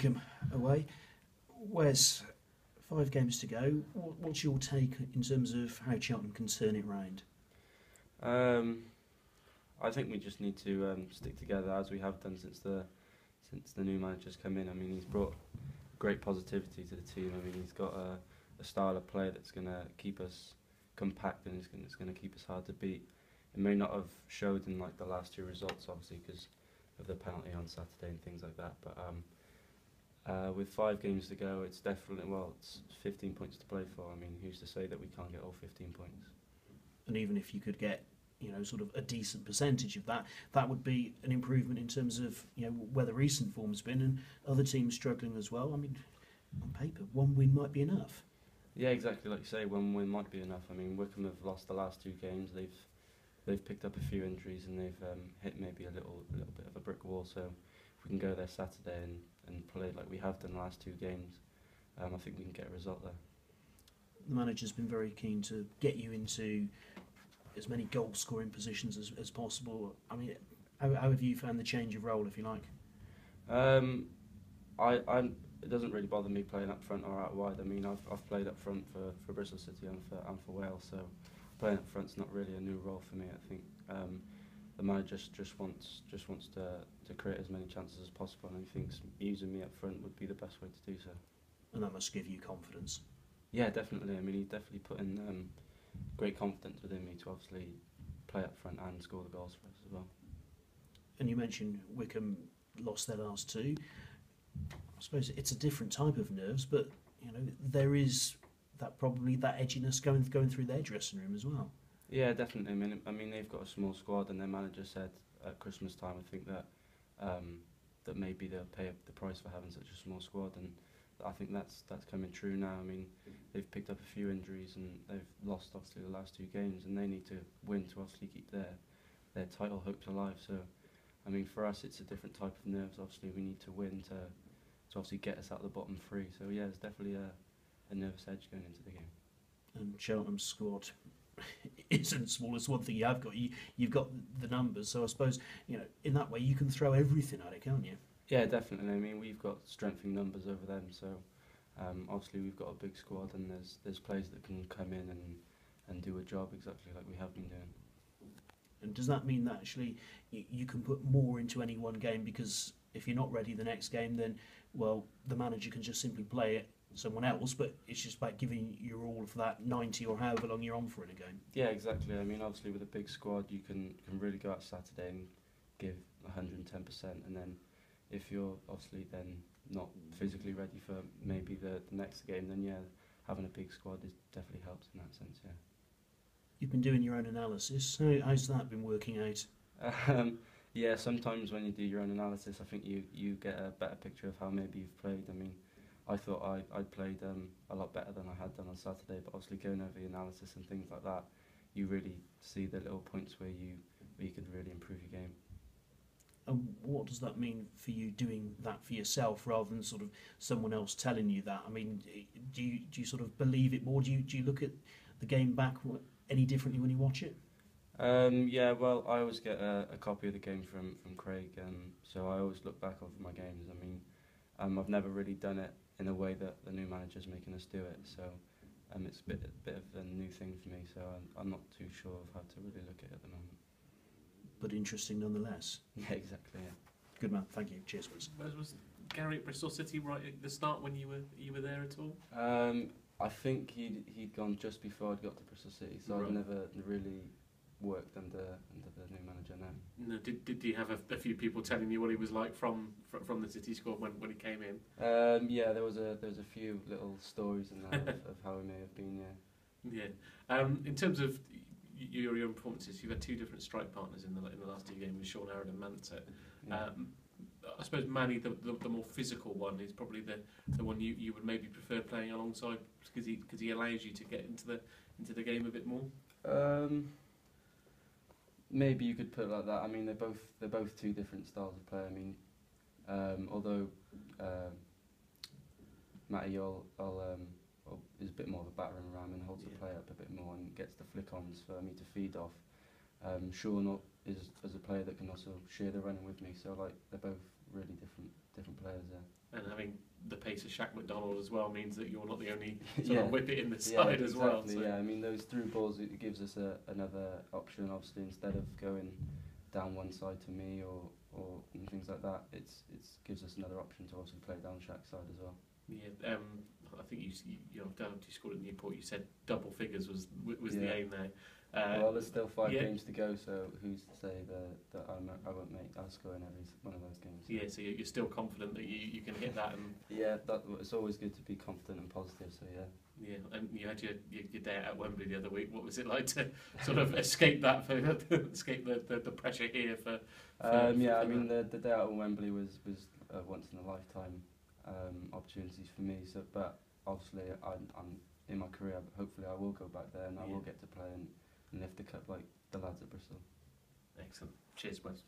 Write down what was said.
Wycombe away. Wes, 5 games to go. What's your take in terms of how Cheltenham can turn it round? I think we just need to stick together as we have done since the new manager's come in. I mean, he's brought great positivity to the team. I mean, he's got a style of play that's going to keep us compact and it's going to keep us hard to beat. It may not have showed in like the last 2 results, obviously, because of the penalty on Saturday and things like that. But with 5 games to go, it's definitely, it's 15 points to play for. I mean, who's to say that we can't get all 15 points? And even if you could get, sort of a decent percentage of that, that would be an improvement in terms of, where the recent form's been and other teams struggling as well. I mean, on paper, 1 win might be enough. Yeah, exactly. Like you say, 1 win might be enough. I mean, Wycombe have lost the last 2 games. They've picked up a few injuries and they've hit maybe a little bit of a brick wall. So if we can go there Saturday and play like we have done the last 2 games, I think we can get a result there. The manager's been very keen to get you into as many goal-scoring positions as possible. I mean, how have you found the change of role, if you like? It doesn't really bother me playing up front or out wide. I mean, I've played up front for Bristol City and for Wales, so playing up front's not really a new role for me. I think the manager just wants to create as many chances as possible, and he thinks using me up front would be the best way to do so. And that must give you confidence. Yeah, definitely. I mean, he definitely put in great confidence within me to obviously play up front and score the goals for us as well. And you mentioned Wycombe lost their last 2. I suppose it's a different type of nerves, but there is that edginess going through their dressing room as well. Yeah, definitely. I mean, they've got a small squad, and their manager said at Christmas time, I think that that maybe they'll pay the price for having such a small squad, and I think that's coming true now. I mean, they've picked up a few injuries and they've lost obviously the last 2 games, and they need to win to obviously keep their title hopes alive. So, I mean, for us it's a different type of nerves. Obviously, we need to win to obviously get us out of the bottom 3. So yeah, it's definitely a nervous edge going into the game. And Cheltenham's squad isn't small. It's one thing you have got. You've got the numbers, so I suppose in that way you can throw everything at it, can't you? Yeah, definitely. I mean, we've got strength in numbers over them, so obviously we've got a big squad, and there's players that can come in and do a job exactly like we have been doing. And does that mean that actually you can put more into any one game, because if you're not ready the next game, then the manager can just simply play it someone else, but it's just about giving your all for that 90 or however long you're on for in a game? Yeah, exactly. I mean, obviously with a big squad you can really go out Saturday and give 110%, and then if you're obviously then not physically ready for maybe the next game, then yeah, having a big squad definitely helps in that sense, yeah. You've been doing your own analysis. How's that been working out? Yeah, sometimes when you do your own analysis, I think you get a better picture of how maybe you've played. I mean, I thought I'd played a lot better than I had done on Saturday, but obviously going over the analysis and things like that, you really see the little points where you could really improve your game. And what does that mean for you doing that for yourself rather than sort of someone else telling you that? I mean, do you sort of believe it more? Do you look at the game back any differently when you watch it? Yeah, well, I always get a copy of the game from Craig, so I always look back over my games. I mean, I've never really done it in a way that the new manager's making us do it, so it's a bit of a new thing for me, so I'm not too sure of how to really look at it at the moment. But interesting nonetheless. Yeah, exactly, yeah. Good man, thank you. Cheers, Wes. Was Gary at Bristol City right at the start when you were there at all? I think he'd gone just before I'd got to Bristol City, so Right. I've never really worked under the new manager now. No, did you have a few people telling you what he was like from the City squad when he came in? Yeah, there was a few little stories in there of how he may have been. Yeah. Yeah. In terms of your own performances, you've had 2 different strike partners in the last 2 games with Sean Aaron and Manta. Yeah. I suppose Manny, the more physical one, is probably the one you would maybe prefer playing alongside, because he allows you to get into the game a bit more. Maybe you could put it like that. I mean, they're both 2 different styles of play. I mean, although Matty is a bit more of a battering ram and holds the play up a bit more and gets the flick-ons for me to feed off. Sean is a player that can also share the running with me, so like they're both really different players there. And having the pace of Shaq McDonald as well means that you're not the only Yeah. whip it in the side as well. Exactly, So. yeah. I mean, those through balls, it gives us another option. Obviously, instead of going down one side to me or and things like that, it's gives us another option to also play down Shaq's side as well. Yeah, I think you scored at Newport. You said double figures was the aim there. Well, there's still 5 yeah. games to go, so who's to say that I won't make I'll score in every one of those games. Yeah, so you're still confident that you can hit that. And Yeah, it's always good to be confident and positive. So yeah. yeah, and you had your day at Wembley the other week. What was it like to sort of escape that, escape the pressure here for I mean the day out at Wembley was a once in a lifetime opportunity for me. So, but obviously I'm in my career. Hopefully I will go back there and I will get to play and lift the cup like the lads at Bristol. Excellent. Cheers, Wes.